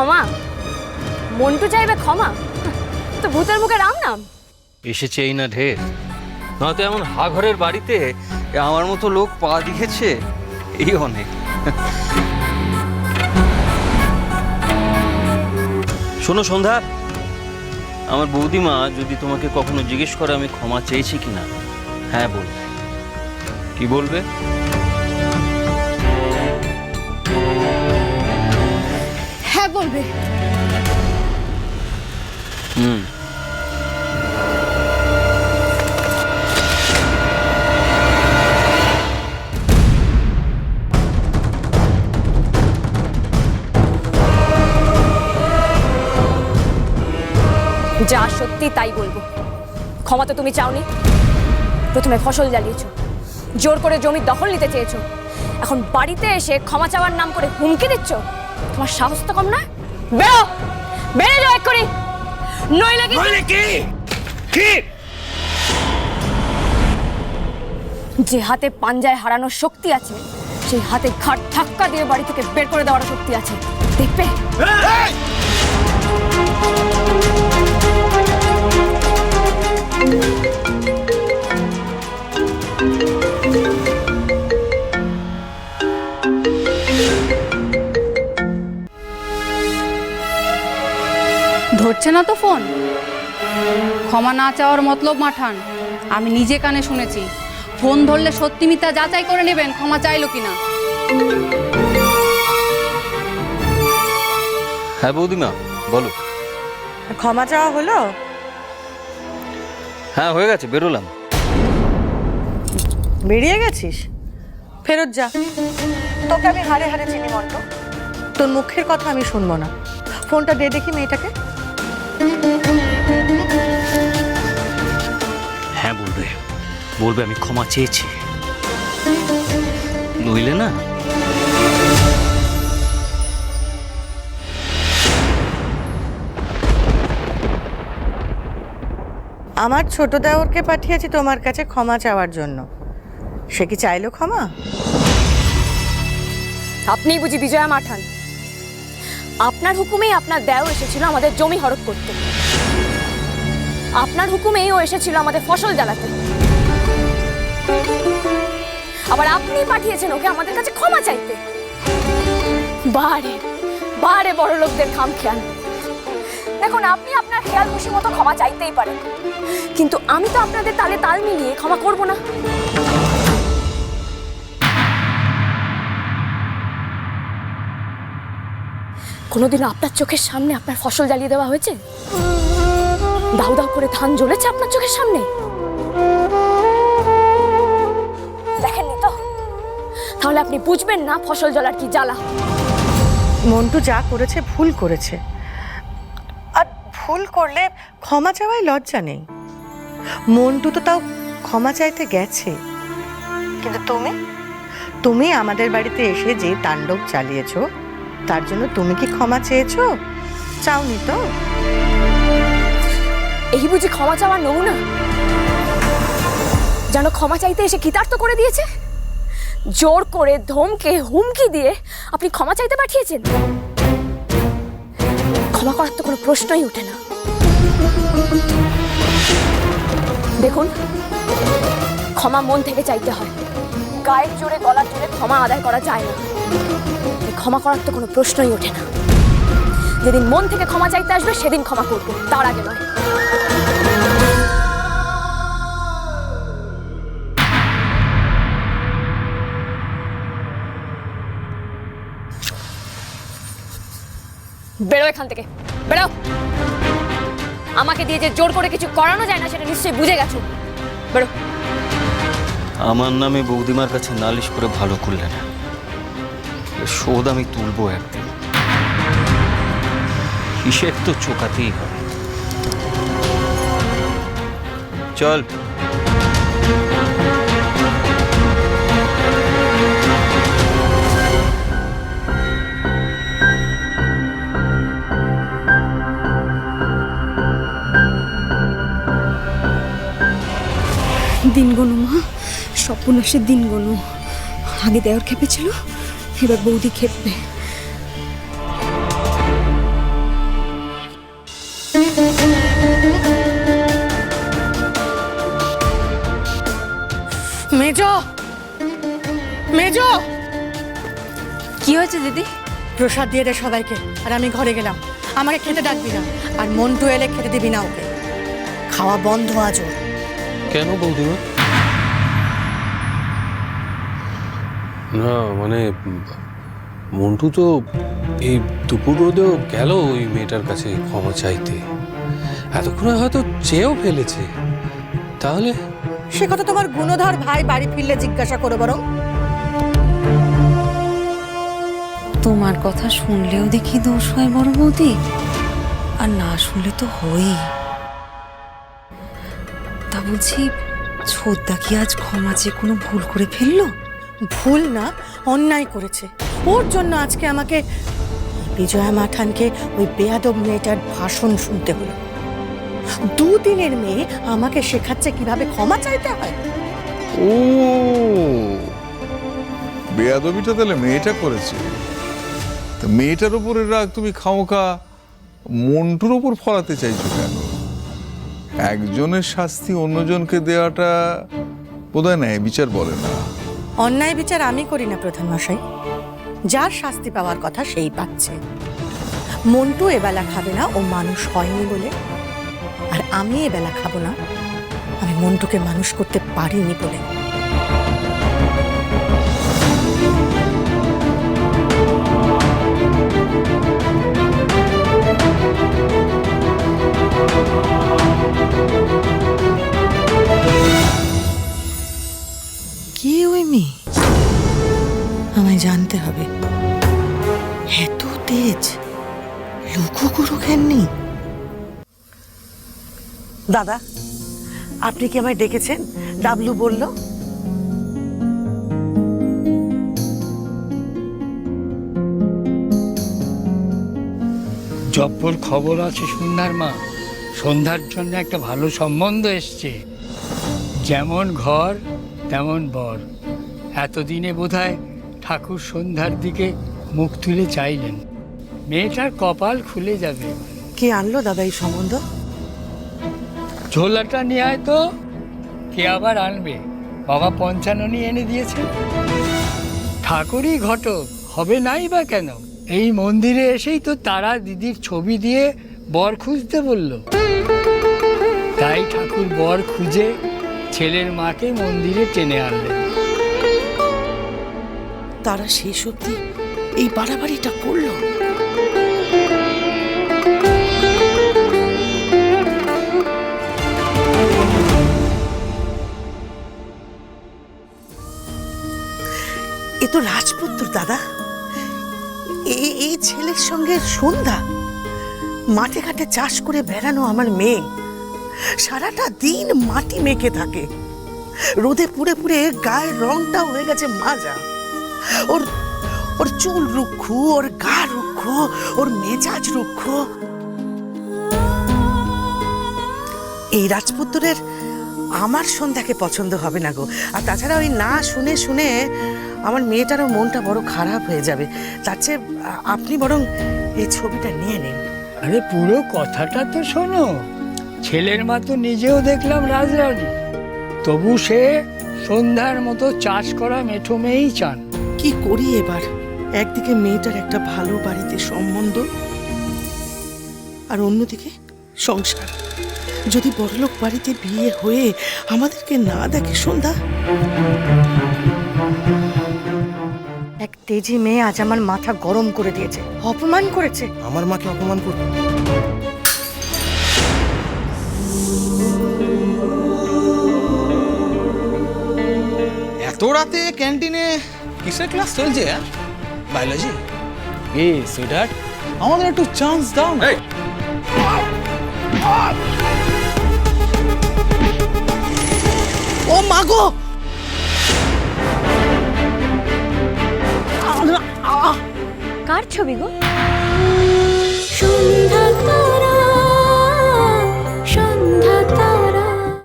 ক্ষমা? মন্টু চাইবে ক্ষমা? তো ভূতের মুখে রাম নাম এসেছে এই না ঢের, নয়তো এমন হাঘরের বাড়িতে আমার মতো লোক পা দিয়েছে এই অনেক। শোনো সন্ধ্যা, আমার বৌদিমা যদি তোমাকে কখনো জিজ্ঞেস করে আমি ক্ষমা চেয়েছি কিনা, হ্যাঁ বলবে। কি বলবে? হ্যাঁ বলবে। হুম। যা সত্যি তাই বলবো। ক্ষমা তো তুমি চাওনি। প্রথমে ফসল জ্বালিয়েছো, জোর করে জমি দখল নিতে চেয়েছো, এখন বাড়িতে এসে ক্ষমা চাওয়ার নাম করে হুমকি দিচ্ছ। তোমার সাহস তো কম না? বেরো, বেরো যাও এক্ষুনি, নইলে কি? যে হাতে পাঞ্জায় হারানোর শক্তি আছে, সেই হাতে ঘাট ধাক্কা দিয়ে বাড়ি থেকে বের করে দেওয়ার শক্তি আছে, দেখবে? ধরছে না তো ফোন? ক্ষমা না চাওয়ার মতলব মাঠান, আমি নিজে কানে শুনেছি। ফোন ধরলে সত্যি মিথ্যা যাচাই করে নেবেন ক্ষমা চাইলো কিনা। হ্যাঁ বৌদিমা বলো। ক্ষমা চাওয়া হলো? হ্যাঁ হয়ে গেছে, বেরোলাম। বেরিয়ে গেছিস? ফেরত যা। তোকে আমি হারে হারে চিনি মন্টু, তোর মুখের কথা আমি শুনবো না। ফোনটা দে দেখি মেয়েটাকে। হ্যাঁ বলবে, বলবে আমি ক্ষমা চেয়েছি, নইলে না। আমার ছোট দেওরকে পাঠিয়েছি তোমার কাছে ক্ষমা চাওয়ার জন্য। সে কি চাইলো ক্ষমা? আপনি বুঝি বিজয়া মাঠান? আপনার হুকুমেই আপনার দেও এসেছিল আমাদের জমি হরপ করতে, আপনার হুকুমেই ও এসেছিল আমাদের ফসল জ্বালাতে, আবার আপনি পাঠিয়েছেন ওকে আমাদের কাছে ক্ষমা চাইতে। বারে বারে বড় লোকদের খামখেয়াল। দেখুন, আপনি আপনার খেয়াল খুশি মতো ক্ষমা চাইতেই পারেন, কিন্তু আমি তো আপনাদের তালে তাল মিলিয়ে ক্ষমা করব না। কোনোদিন আপনার চোখের সামনে আপনার ফসল জ্বালিয়ে দেওয়া হয়েছে? দাউ দাউ করে ধান জ্বলেছে আপনার চোখের সামনে? দেখেননি তো? তাহলে আপনি বুঝবেন না ফসল জ্বলার কি জ্বালা। মন্টু যা করেছে ভুল করেছে, আর ভুল করলে ক্ষমা চাওয়ায় লজ্জা নেই। মন্টু তো তাও ক্ষমা চাইতে গেছে, কিন্তু তুমি আমাদের বাড়িতে এসে যে তাণ্ডব চালিয়েছো, তার জন্য তুমি কি ক্ষমা চেয়েছো? চাওনি তো? এই বুঝি ক্ষমা চাওয়ার নমুনা? যেন ক্ষমা চাইতে এসে কৃতার্থ করে দিয়েছে। জোর করে ধমকে হুমকি দিয়ে আপনি ক্ষমা চাইতে পাঠিয়েছেন। ক্ষমা করার তো কোনো প্রশ্নই ওঠে না। দেখুন, ক্ষমা মন থেকে চাইতে হয়, গায়ের জোরে গলার জোরে ক্ষমা আদায় করা যায় না। ক্ষমা করার তো কোনো প্রশ্নই ওঠে না। যেদিন মন থেকে ক্ষমা চাইতে আসবে সেদিন ক্ষমা করবো, তার আগে নয়। বেরো এখান থেকে, বেরো। আমাকে দিয়ে যে জোর করে কিছু করানো যায় না সেটা নিশ্চয়ই বুঝে গেছো। বেরো। আমার নামে বৌদিমার কাছে নালিশ করে ভালো করলে না, শোধ আমি তুলবো একদিন। হিসেব তো চোকাতেই হবে। চল। দিন গনু মা, স্বপ্নাশের দিন গনু। আগে দেওর খেপেছিল, এবার বৌদি খেপবে। মেজো, কি হয়েছে দিদি? প্রসাদ দিয়ে দে সবাইকে, আর আমি ঘরে গেলাম। আমাকে খেতে ডাকবি না, আর মন্টু এলে খেতে দিবি না ওকে। খাওয়া বন্ধ আজ ওর। কেন বৌদিমা? না মানে মন্টু তো এই দুপুর রোদেও গেল ওই মেয়েটার কাছে ক্ষমা চাইতে, এতক্ষণে হয়তো চেয়েও ফেলেছে। তাহলে সে কথা তোমার গুণধর ভাই বাড়ি ফিরলে জিজ্ঞাসা করো বরং। তোমার কথা শুনলেও দেখি দোষ হয় বড় বৌদি, আর না শুনলে তো হয়ই। তা বলছি, ছোদ্দা কি আজ ক্ষমা চেয়ে কোনো ভুল করে ফেললো? ভুল না, অন্যায় করেছে। ওর জন্য আজকে আমাকে বিজয়া মাঠানকে ওই বেয়াদব মেয়েটার ভাষণ শুনতে হলো। দুদিনের মেয়ে আমাকে শেখাচ্ছে কিভাবে ক্ষমা চাইতে হয়। ও, বেয়াদবিটা তাহলে মেয়েটা করেছে। তা মেয়েটার উপরে রাগ তুমি খামোখা মন্টুর উপর ফলাতে চাইছো কেন? একজনের শাস্তি অন্যজনকে দেওয়াটা বোধহয় ন্যায় বিচার বলে না। অন্যায় বিচার আমি করি না প্রধান মশাই, যার শাস্তি পাওয়ার কথা সেই পাচ্ছে। মন্টু এবেলা খাবে না, ও মানুষ হয়নি বলে, আর আমি এবেলা খাবো না, আমি মন্টুকে মানুষ করতে পারিনি বলে। কে ওই মেয়ে? আমায় জানতে হবে। এত তেজ, লুকু গুরু জ্ঞানী। দাদা, আপনি কি আমায় ডেকেছেন? ডাবলু বলল। জব্বর খবর আছে সন্ধ্যার মা। সন্ধ্যার জন্য একটা ভালো সম্বন্ধ এসছে। যেমন ঘর তেমন বর। এতদিনে বোধহয় ঠাকুর সন্ধ্যার দিকে মুখ তুলে চাইলেন। মেয়েটার কপাল খুলে যাবে। কে আনলো দাদা এই সম্বন্ধ? ঝোলাটা নিয়ে আয় তো। কে আবার আনবে? বাবা পঞ্চাননী এনে দিয়েছে। ঠাকুরই ঘটক, হবে নাই বা কেন? এই মন্দিরে এসেই তো তারা দিদির ছবি দিয়ে বর খুঁজতে বলল। তাই ঠাকুর বর খুঁজে ছেলের মাকে মন্দিরে টেনে আনলেন। তারা শেষ অব্দি এই বাড়াবাড়িটা করলো। এ তো রাজপুত্র দাদা। এই ছেলের সঙ্গে সন্ধ্যা মাঠে ঘাটে চাষ করে বেড়ানো আমার মেয়ে সারাটা দিন মাটি মেখে থাকে। রোদে পুড়ে পুড়ে গায়ের রংটা হয়ে গেছে মাজা। ওর ওর চুল রুক্ষ, ওর গা রুক্ষ, ওর মেজাজ রুক্ষ। এই রাজপুত্রের আমার সন্ধ্যাকে পছন্দ হবে না গো। আর তাছাড়া ওই না শুনে শুনে আমার মেয়েটারও মনটা বড় খারাপ হয়ে যাবে। তার চেয়ে আপনি বরং এই ছবিটা নিয়ে নিন। আরে পুরো কথাটা তো শোনো। ছেলের মা তো নিজেও দেখলাম রাজরানী, তবু সে সন্ধ্যার মতো চাষ করা মেঠো মেয়েই চান। কি করি এবার? একদিকে মেয়েটার একটা ভালো বাড়িতে সম্বন্ধ, আর অন্যদিকে সংসার। যদি বড়লোক বাড়িতে বিয়ে হয়ে আমাদেরকে না দেখে সন্ধ্যা। এক তেজি মেয়ে আজ আমার মাথা গরম করে দিয়েছে, অপমান করেছে। আমার মাকে অপমান করবে? এত রাতে ক্যান্টিনে কিসের ক্লাস চলছে? বায়োলজি? এই সুইটহার্ট, আমাদের একটু চান্স দাও না। ও মাগো! কার ছবি গো? সন্ধ্যা তারা